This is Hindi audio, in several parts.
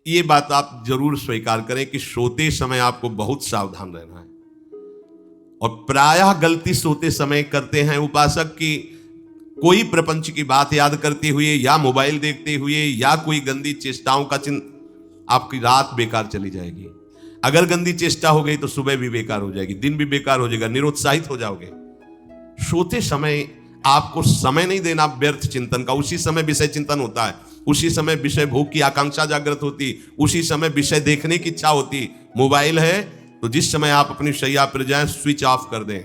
ये बात आप जरूर स्वीकार करें कि सोते समय आपको बहुत सावधान रहना है। और प्रायः गलती सोते समय करते हैं उपासक की कोई प्रपंच की बात याद करते हुए या मोबाइल देखते हुए या कोई गंदी चेष्टाओं का आपकी रात बेकार चली जाएगी। अगर गंदी चेष्टा हो गई तो सुबह भी बेकार हो जाएगी, दिन भी बेकार हो जाएगा, निरुत्साहित हो जाओगे। सोते समय आपको समय नहीं देना व्यर्थ चिंतन का। उसी समय विषय चिंतन होता है, उसी समय विषय भोग की आकांक्षा जागृत होती, उसी समय विषय देखने की इच्छा होती। मोबाइल है तो जिस समय आप अपनी शैया पर जाएं स्विच ऑफ कर दें।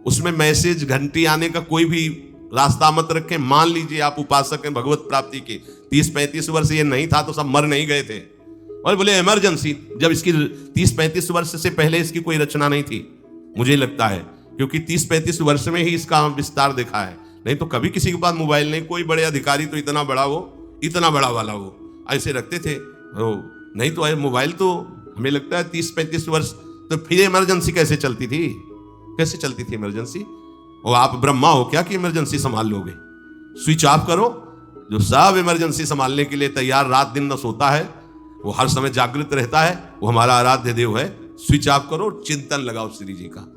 उसमें मैसेज घंटी आने का कोई भी रास्ता मत रखें। मान लीजिए आप उपासक हैं भगवत प्राप्ति के, 30-35 वर्ष ये नहीं था तो सब मर नहीं गए थे। और बोले इमरजेंसी, जब इसकी 30-35 वर्ष से पहले इसकी कोई रचना नहीं थी, मुझे लगता है, क्योंकि 30-35 वर्ष में ही इसका विस्तार देखा है। नहीं तो कभी किसी के पास मोबाइल नहीं। कोई बड़े अधिकारी तो इतना बड़ा वाला वो ऐसे रखते थे। नहीं तो मोबाइल तो हमें लगता है 30-35 वर्ष। तो फिर इमरजेंसी कैसे चलती थी? कैसे चलती थी इमरजेंसी? और आप ब्रह्मा हो क्या कि इमरजेंसी संभाल लोगे? स्विच ऑफ करो। जो सब इमरजेंसी संभालने के लिए तैयार, रात दिन न सोता है, वो हर समय जागृत रहता है, वो हमारा आराध्य देव है। स्विच ऑफ करो, चिंतन लगाओ श्री जी का।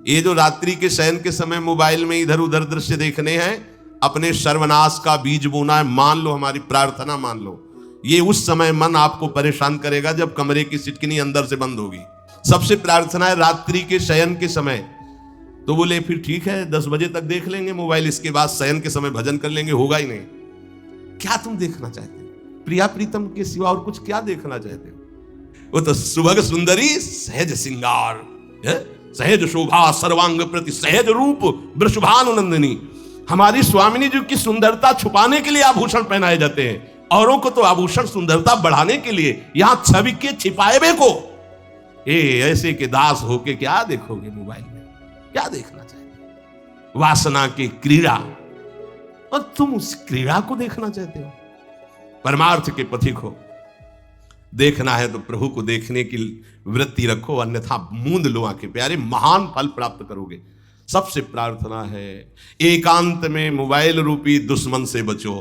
ये जो रात्रि के शयन के समय मोबाइल में इधर उधर दृश्य देखने हैं, अपने सर्वनाश का बीज बोना है। मान लो, हमारी प्रार्थना मान लो, ये उस समय मन आपको परेशान करेगा जब कमरे की सिटकिनी अंदर से बंद होगी। सबसे प्रार्थना है रात्रि के शयन के समय। तो बोले फिर ठीक है 10 बजे तक देख लेंगे मोबाइल, इसके बाद शयन के समय भजन कर लेंगे। होगा ही नहीं। क्या तुम देखना चाहते हो? प्रिया प्रीतम के सिवा और कुछ क्या देखना चाहते हो? वो तो सुभग सुंदरी सहज सिंगार, सहज शोभा सर्वांग प्रति सहज रूप वृषभानुनंदिनी। हमारी स्वामिनी जी की सुंदरता छुपाने के लिए आभूषण पहनाए जाते हैं। औरों को तो आभूषण सुंदरता बढ़ाने के लिए, यहां छवि के छिपाए को ऐसे के दास होके क्या देखोगे मोबाइल में? क्या देखना चाहते? वासना की क्रीड़ा, और तुम उस क्रीड़ा को देखना चाहते हो? परमार्थ के पथिक हो। देखना है तो प्रभु को देखने की वृत्ति रखो, अन्यथा मूंद लो आंखें प्यारे, महान फल प्राप्त करोगे। सबसे प्रार्थना है एकांत में मोबाइल रूपी दुश्मन से बचो।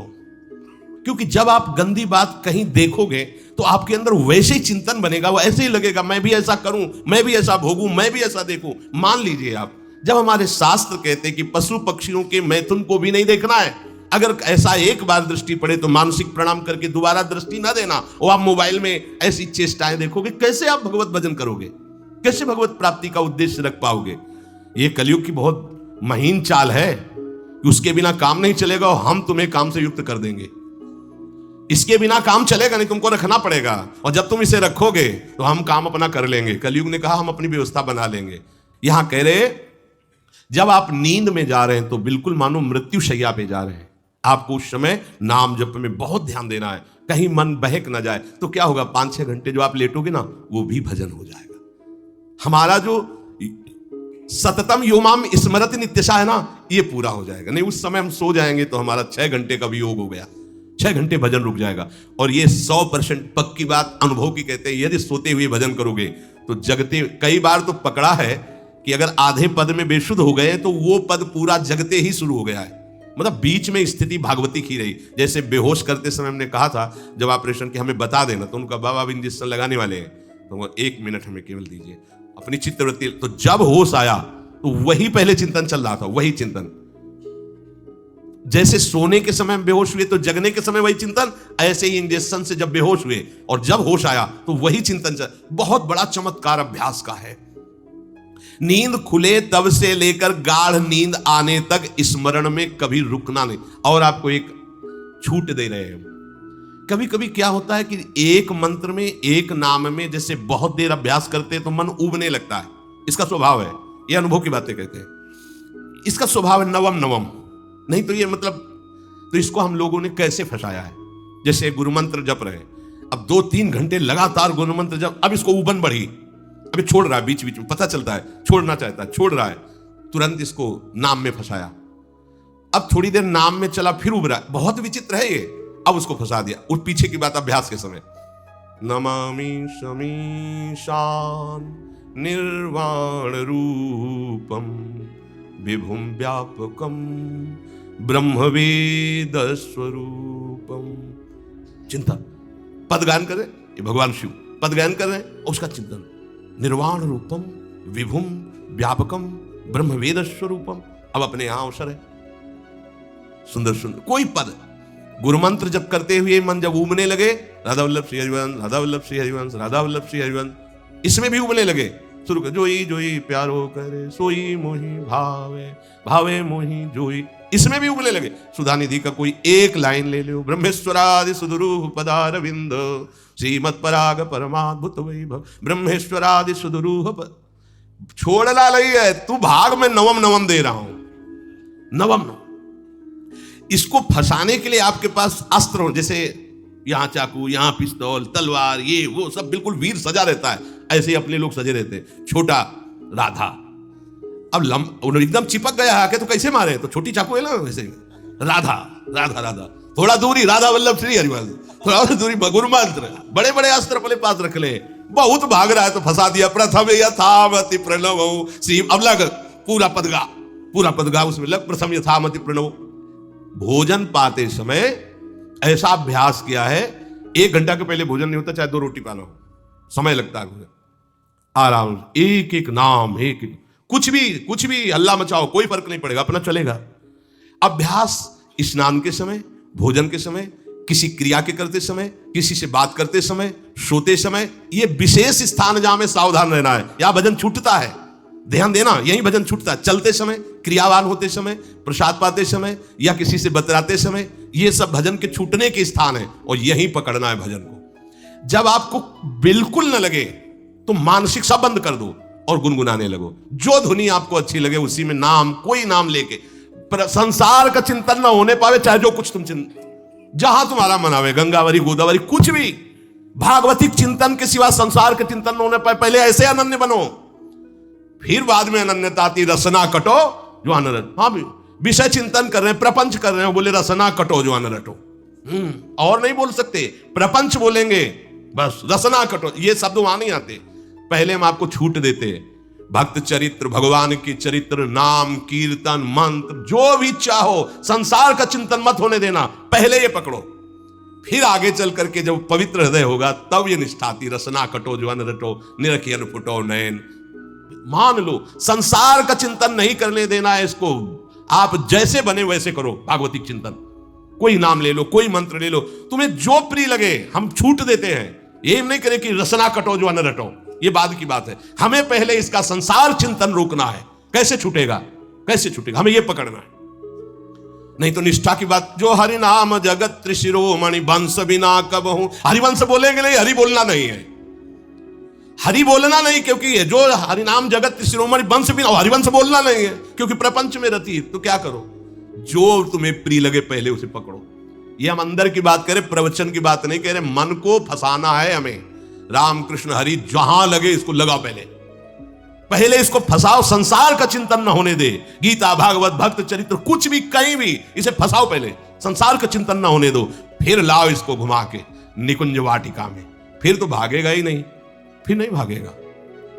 क्योंकि जब आप गंदी बात कहीं देखोगे तो आपके अंदर वैसे ही चिंतन बनेगा, वो ऐसे ही लगेगा मैं भी ऐसा करूं, मैं भी ऐसा भोगूं, मैं भी ऐसा देखूं। मान लीजिए आप, जब हमारे शास्त्र कहते हैं कि पशु पक्षियों के मैथुन को भी नहीं देखना है, अगर ऐसा एक बार दृष्टि पड़े तो मानसिक प्रणाम करके दोबारा दृष्टि ना देना। और आप मोबाइल में ऐसी चेष्टाएं देखोगे, कैसे आप भगवत भजन करोगे? कैसे भगवत प्राप्ति का उद्देश्य रख पाओगे? ये कलयुग की बहुत महीन चाल है कि उसके बिना काम नहीं चलेगा और हम तुम्हें काम से युक्त कर देंगे। इसके बिना काम चलेगा नहीं, तुमको रखना पड़ेगा। और जब तुम इसे रखोगे तो हम काम अपना कर लेंगे। कलयुग ने कहा हम अपनी व्यवस्था बना लेंगे। यहां कह रहे जब आप नींद में जा रहे हैं तो बिल्कुल मानो मृत्यु शैया पे जा रहे हैं। आपको उस समय नाम जप में बहुत ध्यान देना है, कहीं मन बहक ना जाए। तो क्या होगा, 5-6 घंटे जो आप लेटोगे ना, वो भी भजन हो जाएगा। हमारा जो सततम योमाम स्मरति नित्यशा है ना, ये पूरा हो जाएगा। नहीं उस समय हम सो जाएंगे तो हमारा 6 घंटे का भी योग हो गया, 6 घंटे भजन रुक जाएगा। और ये 100% पक्की बात अनुभव की कहते हैं, यदि सोते हुए भजन करोगे तो जगते, कई बार तो पकड़ा है कि अगर आधे पद में बेशुद्ध हो गए तो वो पद पूरा जगते ही शुरू हो गया है। मतलब बीच में स्थिति भागवती की रही। जैसे बेहोश करते समय हमने कहा था जब ऑपरेशन के हमें बता देना, तो उनका बाबा इंजेक्शन लगाने वाले हैं तो वो 1 मिनट हमें केवल दीजिए अपनी चित्तवृत्ति। तो जब होश आया तो वही पहले चिंतन चल रहा था, वही चिंतन। जैसे सोने के समय बेहोश हुए तो जगने के समय वही चिंतन, ऐसे ही इंजेक्शन से जब बेहोश हुए और जब होश आया तो वही चिंतन चल। बहुत बड़ा चमत्कार अभ्यास का है। नींद खुले तब से लेकर गाढ़ नींद आने तक स्मरण में कभी रुकना नहीं। और आपको एक छूट दे रहे हैं। कभी कभी क्या होता है कि एक मंत्र में, एक नाम में जैसे बहुत देर अभ्यास करते हैं तो मन उबने लगता है। इसका स्वभाव है, ये अनुभव की बातें कहते हैं। इसका स्वभाव है नवम नवम। नहीं तो ये मतलब, तो इसको हम लोगों ने कैसे फंसाया है। जैसे गुरु मंत्र जप रहे, अब 2-3 घंटे लगातार गुरु मंत्र जप, अब इसको उबन बढ़ी, अभी छोड़ रहा है, बीच बीच में पता चलता है छोड़ना चाहता है, छोड़ रहा है, तुरंत इसको नाम में फंसाया। अब थोड़ी देर नाम में चला, फिर उब रहा है। बहुत विचित्र है ये। अब उसको फंसा दिया। उस पीछे की बात अभ्यास के समय, नमामि समीशान निर्वाण रूपम विभुम व्यापकम ब्रह्मवेद स्वरूपम। चिंता पद गायन कर रहे हैं, ये भगवान शिव पद गायन कर रहे हैं, और उसका चिंतन निर्वाण रूपम विभुम व्यापकम ब्रह्म वेद स्वरूपम। अब अपने यहां अवसर है, सुंदर सुंदर कोई पद गुरु मंत्र जब करते हुए मन जब उमने लगे, राधा वल्लभ श्री हरिवंश, राधा वल्लभ श्री हरिवंश, राधा वल्लभ श्री हरिवंश, इसमें भी उमने लगे, शुरू कर जोई जोई प्यारो करे सोई मोही भावे भावे मोही जोई, इसमें भी उगले लगे। सुधानिधि का कोई एक लाइन ले लो, ब्रह्मेश्वरादि सुदुरूह पदारविंद श्रीमत् पराग परमाद्भुत वैभव, ब्रह्मेश्वरादि सुदुरूह छोड़ना नहीं है, तू भाग में नवम नवम दे रहा हूं, नवम नवम। इसको फंसाने के लिए आपके पास अस्त्र हो, जैसे यहां चाकू, यहां पिस्तौल, तलवार, ये वो सब बिल्कुल वीर सजा रहता है, ऐसे ही अपने लोग सजे रहते हैं। छोटा राधा अब एकदम चिपक गया आके तो कैसे मारे, तो छोटी चाकू है ना, वैसे राधा राधा राधा, थोड़ा दूरी राधा वल्लभ श्री हरिवंश, थोड़ा दूरी गुरु मंत्र, बड़े बड़े अस्त्र अपने पास रख ले, बहुत भाग रहा है तो फंसा दिया। प्रथम यथामति प्रणव श्री, अब लग पूरा पद गा उसमें लग, प्रथम यथामति प्रणव। भोजन पाते समय ऐसा अभ्यास किया है, 1 घंटा के पहले भोजन नहीं होता, चाहे 2 रोटी पाना हो, समय लगता है भोजन, आराम एक एक नाम, एक एक कुछ भी हल्ला मचाओ, कोई फर्क नहीं पड़ेगा, अपना चलेगा। अभ्यास स्नान के समय, भोजन के समय, किसी क्रिया के करते समय, किसी से बात करते समय, सोते समय, ये विशेष स्थान जहां में सावधान रहना है, यहां भजन छूटता है, ध्यान देना, यही भजन छूटता है। चलते समय, क्रियावान होते समय, प्रसाद पाते समय, या किसी से बतराते समय, ये सब भजन के छूटने के स्थान है, और यहीं पकड़ना है भजन को। जब आपको बिल्कुल न लगे तो मानसिक सब बंद कर दो और गुनगुनाने लगो, जो धुनी आपको अच्छी लगे उसी में नाम, कोई नाम लेके, संसार का चिंतन ना होने पावे, चाहे जो कुछ तुम जहां तुम्हारा मन आवे, गंगावरी गोदावरी कुछ भी, भागवतिक चिंतन के सिवा संसार के चिंतन न होने पाए, पहले ऐसे अनन्य बनो, फिर बाद में अनन्यता आती, रसना कटो जो अनरट। हाँ विषय चिंतन कर रहे हैं, प्रपंच कर रहे हैं, बोले रसना कटो जो अनरटो, और नहीं बोल सकते, प्रपंच बोलेंगे बस, रसना कटो, ये शब्द वहां नहीं आते। पहले हम आपको छूट देते हैं, भक्त चरित्र, भगवान की चरित्र, नाम कीर्तन मंत्र, जो भी चाहो, संसार का चिंतन मत होने देना, पहले ये पकड़ो, फिर आगे चल करके जब पवित्र हृदय होगा तब ये निष्ठा आती, रसना कटो जो अनरटो निरखियन फुटो नयन। मान लो संसार का चिंतन नहीं करने देना है इसको, आप जैसे बने वैसे करो भागवतिक चिंतन, कोई नाम ले लो, कोई मंत्र ले लो, तुम्हें जो प्रिय लगे, हम छूट देते हैं। ये नहीं करें कि रसना कटो जो अन्न रटो, ये बाद की बात है, हमें पहले इसका संसार चिंतन रोकना है। कैसे छूटेगा, कैसे छूटेगा, हमें ये पकड़ना है, नहीं तो निष्ठा की बात। जो हरि नाम जगत त्रिशिरोमणि वंश बिना कब हूं, हरिवंश बोलेंगे नहीं, हरि बोलना नहीं है, हरि बोलना नहीं, क्योंकि जो हरि नाम जगत त्रिशिरोमणि वंश बिना, हरिवंश बोलना नहीं है, क्योंकि प्रपंच में रति। तो क्या करो, जो तुम्हें प्रिय लगे पहले उसे पकड़ो। ये हम अंदर की बात करें, प्रवचन की बात नहीं कह रहे, मन को फंसाना है हमें। राम कृष्ण हरि जहां लगे इसको लगा, पहले इसको फंसाओ, संसार का चिंतन न होने दे। गीता भागवत भक्त चरित्र कुछ भी कहीं भी इसे फंसाओ, पहले संसार का चिंतन न होने दो, फिर लाओ इसको घुमा के निकुंज वाटिका में, फिर तो भागेगा ही नहीं, फिर नहीं भागेगा।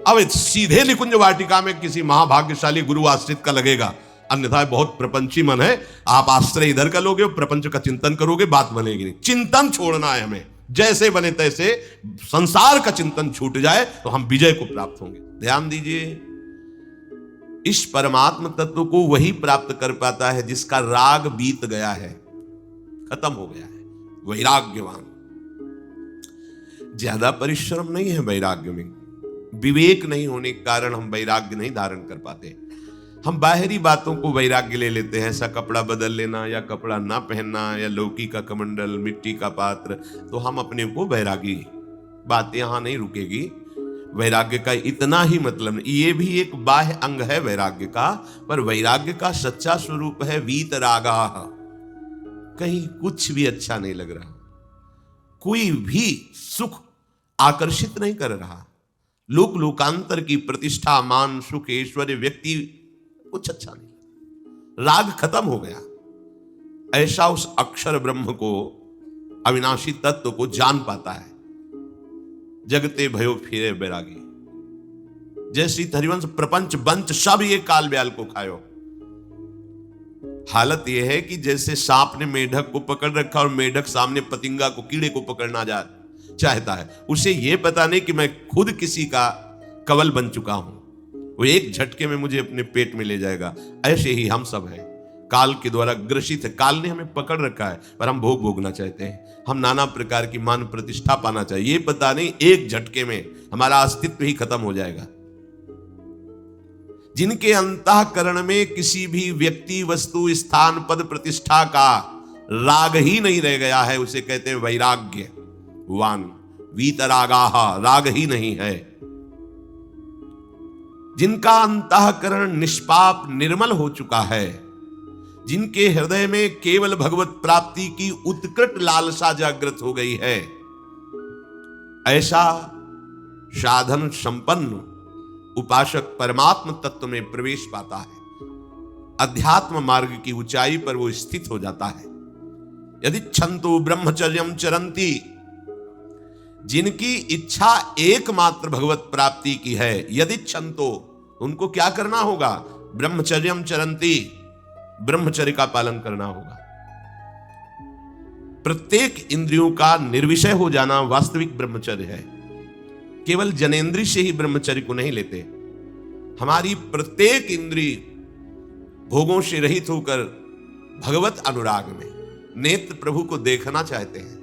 अब सीधे निकुंज वाटिका में किसी महाभाग्यशाली गुरु आश्रित का लगेगा, अन्यथा बहुत प्रपंची मन है, आप आश्रय इधर का लोगे, प्रपंच का चिंतन करोगे, बात बनेगी नहीं। चिंतन छोड़ना है हमें, जैसे बने तैसे संसार का चिंतन छूट जाए तो हम विजय को प्राप्त होंगे। ध्यान दीजिए, इस परमात्म तत्व को वही प्राप्त कर पाता है जिसका राग बीत गया है, खत्म हो गया है, वैराग्यवान। ज्यादा परिश्रम नहीं है वैराग्य में, विवेक नहीं होने के कारण हम वैराग्य नहीं धारण कर पाते। हम बाहरी बातों को वैराग्य ले लेते हैं, ऐसा कपड़ा बदल लेना या कपड़ा ना पहनना या लौकी का कमंडल, मिट्टी का पात्र, तो हम अपने को वैरागी। बात यहां नहीं रुकेगी, वैराग्य का इतना ही मतलब नहीं, ये भी एक बाह्य अंग है वैराग्य का, पर वैराग्य का सच्चा स्वरूप है वीतरागा। कहीं कुछ भी अच्छा नहीं लग रहा, कोई भी सुख आकर्षित नहीं कर रहा, लोक लोकांतर की प्रतिष्ठा, मान, सुख, ऐश्वर्य, व्यक्ति, कुछ अच्छा नहीं, राग खत्म हो गया। ऐसा उस अक्षर ब्रह्म को, अविनाशी तत्व को जान पाता है। जगते भयो फिरे बैरागी, जैसी हरिवंश प्रपंच बंच सब ये काल ब्याल को खायो। हालत यह है कि जैसे सांप ने मेढक को पकड़ रखा और मेढक सामने पतिंगा को, कीड़े को पकड़ना जाए, चाहता है। उसे यह पता नहीं कि मैं खुद किसी का कवल बन चुका हूं, वो एक झटके में मुझे अपने पेट में ले जाएगा। ऐसे ही हम सब हैं, काल के द्वारा ग्रसित है। काल ने हमें पकड़ रखा है, पर हम भोग भोगना चाहते हैं। हम नाना प्रकार की मान प्रतिष्ठा पाना चाहिए, ये पता नहीं एक झटके में हमारा अस्तित्व ही खत्म हो जाएगा। जिनके अंतःकरण में किसी भी व्यक्ति, वस्तु, स्थान, पद, प्रतिष्ठा का राग ही नहीं रह गया है, उसे कहते हैं वैराग्यवान। वीतरागाह, राग ही नहीं है। जिनका अंतःकरण निष्पाप निर्मल हो चुका है, जिनके हृदय में केवल भगवत प्राप्ति की उत्कट लालसा जागृत हो गई है, ऐसा साधन संपन्न उपासक परमात्म तत्व में प्रवेश पाता है। अध्यात्म मार्ग की ऊंचाई पर वो स्थित हो जाता है। यदि छंतु ब्रह्मचर्यम चरंती, जिनकी इच्छा एकमात्र भगवत प्राप्ति की है, यदि छंतो, उनको क्या करना होगा? ब्रह्मचर्यम चरंती, ब्रह्मचर्य का पालन करना होगा। प्रत्येक इंद्रियों का निर्विषय हो जाना वास्तविक ब्रह्मचर्य है। केवल जनेंद्रिय से ही ब्रह्मचर्य को नहीं लेते। हमारी प्रत्येक इंद्रिय भोगों से रहित होकर भगवत अनुराग में नेत्र प्रभु को देखना चाहते हैं,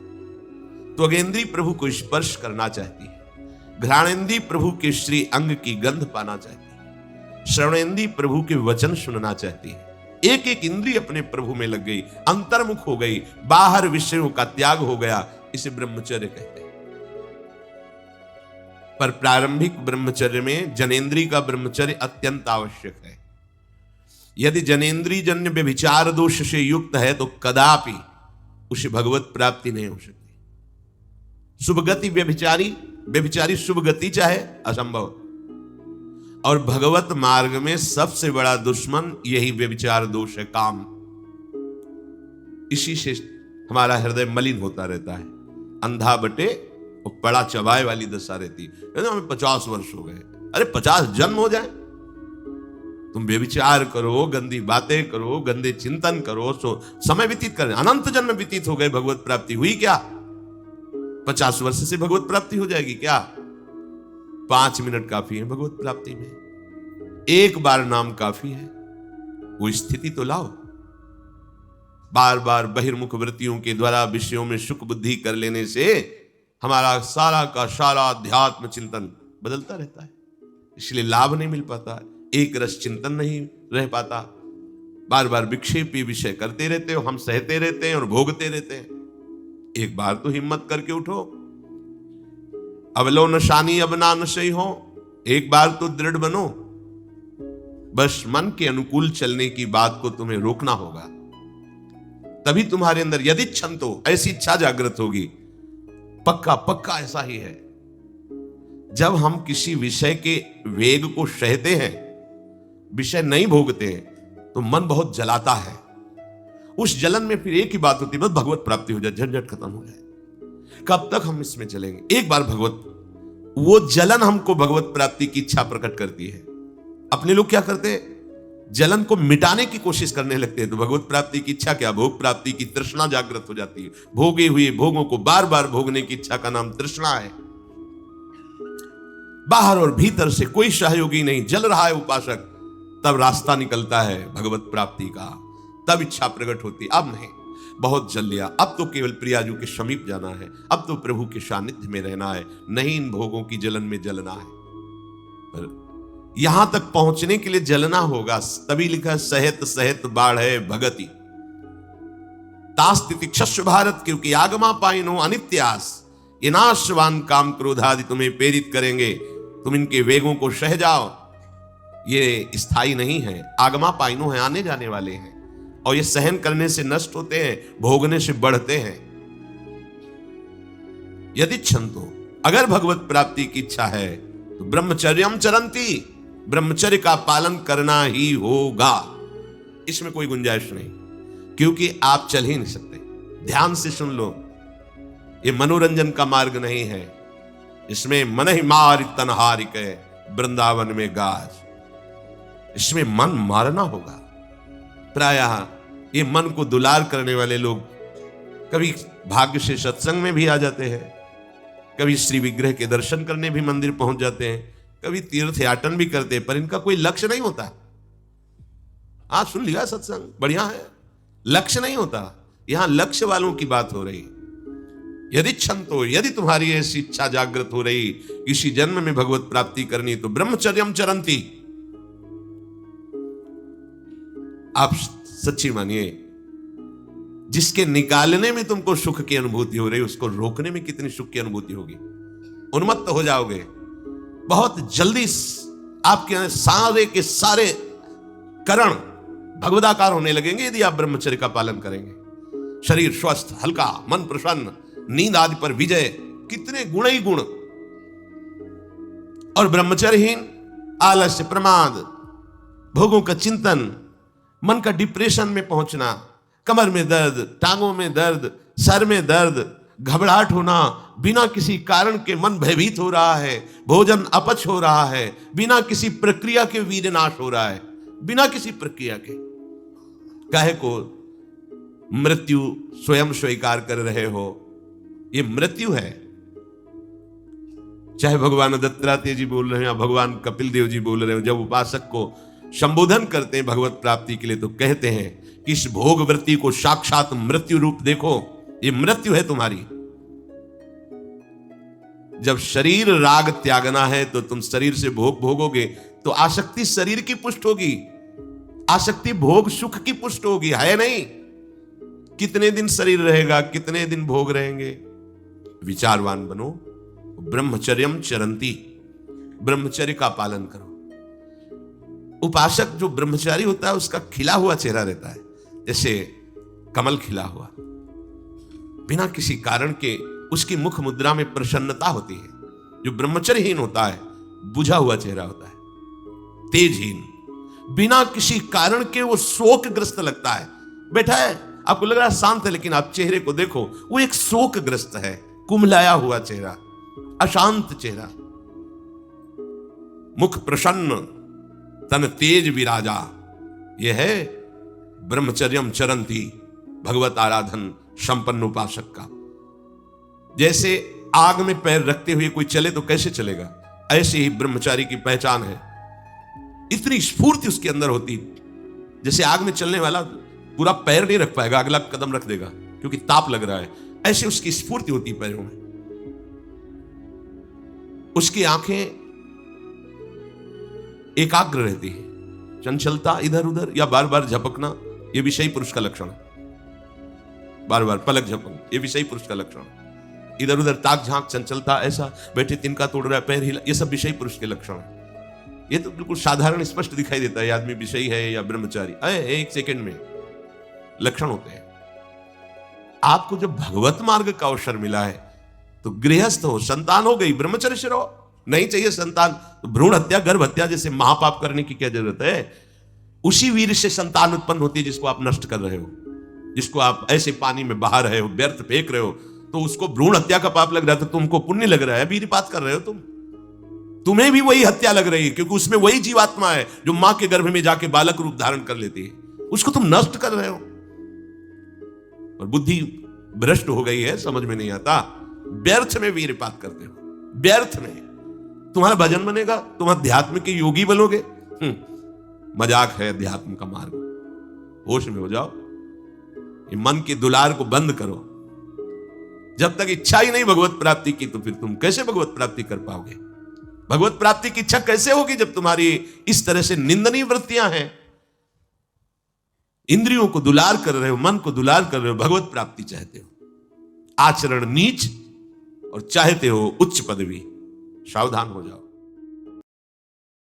त्वगेंद्रिय प्रभु को स्पर्श करना चाहती है, घ्राणेंद्रिय प्रभु के श्री अंग की गंध पाना चाहती है, श्रवणेंद्रिय प्रभु के वचन सुनना चाहती है। एक एक इंद्रिय अपने प्रभु में लग गई, अंतर्मुख हो गई, बाहर विषयों का त्याग हो गया। इसे ब्रह्मचर्य कहते हैं। पर प्रारंभिक ब्रह्मचर्य में जनेंद्रिय का ब्रह्मचर्य अत्यंत आवश्यक है। यदि जनेंद्रिय जन्य व्यभिचार दोष से युक्त है तो कदापि उसे भगवत प्राप्ति नहीं हो सकती। शुभ गति व्यभिचारी शुभ गति चाहे, असंभव। और भगवत मार्ग में सबसे बड़ा दुश्मन यही व्यभिचार दोष है, काम। इसी से हमारा हृदय मलिन होता रहता है। अंधा बटे और पड़ा चबाए वाली दशा रहती है। हमें 50 वर्ष हो गए, अरे 50 जन्म हो जाए, तुम व्यभिचार करो, गंदी बातें करो, गंदे चिंतन करो, सो समय व्यतीत करें, अनंत जन्म व्यतीत हो गए, भगवत प्राप्ति हुई क्या? 50 वर्ष से भगवत प्राप्ति हो जाएगी क्या? 5 मिनट काफी है भगवत प्राप्ति में, एक बार नाम काफी है। वो स्थिति तो लाओ। बार बार बहिर्मुख वृत्तियों के द्वारा विषयों में सुख बुद्धि कर लेने से हमारा सारा का सारा अध्यात्म चिंतन बदलता रहता है, इसलिए लाभ नहीं मिल पाता, एक रस चिंतन नहीं रह पाता। बार बार विक्षेपी विषय करते रहते हो, हम सहते रहते हैं और भोगते रहते हैं। एक बार तो हिम्मत करके उठो, अवलो नशानी अब ना नशई हो, एक बार तो दृढ़ बनो। बस मन के अनुकूल चलने की बात को तुम्हें रोकना होगा, तभी तुम्हारे अंदर यदि छंतो, ऐसी इच्छा जागृत होगी। पक्का पक्का ऐसा ही है। जब हम किसी विषय के वेग को सहते हैं, विषय नहीं भोगते हैं, तो मन बहुत जलाता है। उस जलन में फिर एक ही बात होती है, बस भगवत प्राप्ति हो जाए, झंझट खत्म हो जाए। कब तक हम इसमें चलेंगे? एक बार भगवत, वो जलन हमको भगवत प्राप्ति की इच्छा प्रकट करती है। अपने लोग क्या करते हैं? जलन को मिटाने की कोशिश करने लगते हैं। तो भगवत प्राप्ति की इच्छा क्या? भोग प्राप्ति की तृष्णा जागृत हो जाती है। भोगे हुए भोगों को बार बार भोगने की इच्छा का नाम तृष्णा है। बाहर और भीतर से कोई सहयोगी नहीं, जल रहा है उपासक, तब रास्ता निकलता है भगवत प्राप्ति का, तब इच्छा प्रकट होती। अब नहीं, बहुत जल लिया, अब तो केवल प्रियाजू के समीप जाना है, अब तो प्रभु के सानिध्य में रहना है, नहीं इन भोगों की जलन में जलना है। पर यहां तक पहुंचने के लिए जलना होगा, तभी लिखा सहित सहित बाढ़ है भगति तास्तिति क्षस्व भारत, क्योंकि आगमा पाइनो अनित्यास, ये नाशवान काम क्रोधादि तुम्हें प्रेरित करेंगे, तुम इनके वेगों को सह जाओ। ये स्थायी नहीं है, आगमा पाइनो है, आने जाने वाले हैं, और ये सहन करने से नष्ट होते हैं, भोगने से बढ़ते हैं। यदि छंतो, अगर भगवत प्राप्ति की इच्छा है तो ब्रह्मचर्यम चरंती, ब्रह्मचर्य का पालन करना ही होगा, इसमें कोई गुंजाइश नहीं, क्योंकि आप चल ही नहीं सकते। ध्यान से सुन लो, ये मनोरंजन का मार्ग नहीं है, इसमें मन ही मार तनहारिक वृंदावन में गाज, इसमें मन मारना होगा। प्रायः ये मन को दुलार करने वाले लोग कभी भाग्य से सत्संग में भी आ जाते हैं, कभी श्री विग्रह के दर्शन करने भी मंदिर पहुंच जाते हैं, कभी तीर्थयाटन भी करते हैं, पर इनका कोई लक्ष्य नहीं होता। आज सुन लिया सत्संग, बढ़िया है, लक्ष्य नहीं होता। यहां लक्ष्य वालों की बात हो रही। यदि क्षंतो, यदि तुम्हारी ऐसी इच्छा जागृत हो रही किसी जन्म में भगवत प्राप्ति करनी, तो ब्रह्मचर्यम चरंती। आप सच्ची मानिए, जिसके निकालने में तुमको सुख की अनुभूति हो रही, उसको रोकने में कितनी सुख की अनुभूति होगी। उन्मत्त हो जाओगे बहुत जल्दी। आपके सारे के सारे करण भगवदाकार होने लगेंगे यदि आप ब्रह्मचर्य का पालन करेंगे। शरीर स्वस्थ, हल्का, मन प्रसन्न, नींद आदि पर विजय, कितने गुण ही गुण। और ब्रह्मचर्यहीन आलस्य, प्रमाद, भोगों का चिंतन, मन का डिप्रेशन में पहुंचना, कमर में दर्द, टांगों में दर्द, सर में दर्द, घबराहट होना, बिना किसी कारण के मन भयभीत हो रहा है, भोजन अपच हो रहा है, बिना किसी प्रक्रिया के वीरनाश हो रहा है, बिना किसी प्रक्रिया के। काहे को मृत्यु स्वयं स्वीकार कर रहे हो, ये मृत्यु है। चाहे भगवान दत्तात्रेय जी बोल रहे हैं या भगवान कपिल देव जी बोल रहे हो, जब उपासक को संबोधन करते हैं भगवत प्राप्ति के लिए, तो कहते हैं कि इस भोग वृत्ति को साक्षात मृत्यु रूप देखो, ये मृत्यु है तुम्हारी। जब शरीर राग त्यागना है तो तुम शरीर से भोग भोगोगे, तो आसक्ति शरीर की पुष्ट होगी, आसक्ति भोग सुख की पुष्ट होगी, है नहीं। कितने दिन शरीर रहेगा, कितने दिन भोग रहेंगे। विचारवान बनो, ब्रह्मचर्यम चरंती, ब्रह्मचर्य का पालन करो। उपासक जो ब्रह्मचारी होता है उसका खिला हुआ चेहरा रहता है, जैसे कमल खिला हुआ, बिना किसी कारण के उसकी मुख मुद्रा में प्रसन्नता होती है। जो ब्रह्मचर्यहीन होता है बुझा हुआ चेहरा होता है, तेजहीन, बिना किसी कारण के वो शोकग्रस्त लगता है। बैठा है, आपको लग रहा है शांत है, लेकिन आप चेहरे को देखो, वो एक शोकग्रस्त है, कुम्हलाया हुआ चेहरा, अशांत चेहरा। मुख प्रसन्न, तन तेज विराजा, यह है ब्रह्मचर्यम चरंती, भगवत आराधन संपन्न उपासक का। जैसे आग में पैर रखते हुए कोई चले तो कैसे चलेगा, ऐसे ही ब्रह्मचारी की पहचान है। इतनी स्फूर्ति उसके अंदर होती, जैसे आग में चलने वाला पूरा पैर नहीं रख पाएगा, अगला कदम रख देगा क्योंकि ताप लग रहा है, ऐसे उसकी स्फूर्ति होती पैरों में। उसकी आंखें एकाग्र रहती है, चंचलता इधर उधर या बार बार झपकना यह विषयी पुरुष का लक्षण है। बार बार पलक झपकना यह विषयी पुरुष का लक्षण है। इधर उधर ताक झांक, चंचलता, ऐसा बैठे तिनका तोड़ रहा है, पैर हिला, ये सब विषयी पुरुष के लक्षण है। ये तो बिल्कुल साधारण स्पष्ट दिखाई देता है आदमी विषयी है या ब्रह्मचारी, एक सेकंड में लक्षण होते हैं। आपको जब भगवत मार्ग का अवसर मिला है तो गृहस्थ हो, संतान हो गई, ब्रह्मचर्य से रहो। नहीं चाहिए संतान तो भ्रूण हत्या, गर्भ हत्या जैसे महापाप करने की क्या जरूरत है। उसी वीर से संतान उत्पन्न होती है जिसको आप नष्ट कर रहे हो, जिसको आप ऐसे पानी में बहा रहे हो, व्यर्थ फेंक रहे हो, तो उसको भ्रूण हत्या का पाप लग रहा है, तो तुमको पुण्य लग रहा है, वीरपात कर रहे हो तुम। तुम्हें भी वही हत्या लग रही है, क्योंकि उसमें वही जीवात्मा है जो मां के गर्भ में जाके बालक रूप धारण कर लेती है, उसको तुम नष्ट कर रहे हो। और बुद्धि भ्रष्ट हो गई है, समझ में नहीं आता, व्यर्थ में वीरपात करते हो, व्यर्थ में। तुम्हारा भजन बनेगा, तुम अध्यात्म के योगी बनोगे, मजाक है अध्यात्म का मार्ग। होश में हो जाओ, ये मन के दुलार को बंद करो। जब तक इच्छा ही नहीं भगवत प्राप्ति की, तो फिर तुम कैसे भगवत प्राप्ति कर पाओगे। भगवत प्राप्ति की इच्छा कैसे होगी जब तुम्हारी इस तरह से निंदनीय वृत्तियां हैं। इंद्रियों को दुलार कर रहे हो, मन को दुलार कर रहे हो, भगवत प्राप्ति चाहते हो, आचरण नीच और चाहते हो उच्च पदवी। सावधान हो जाओ।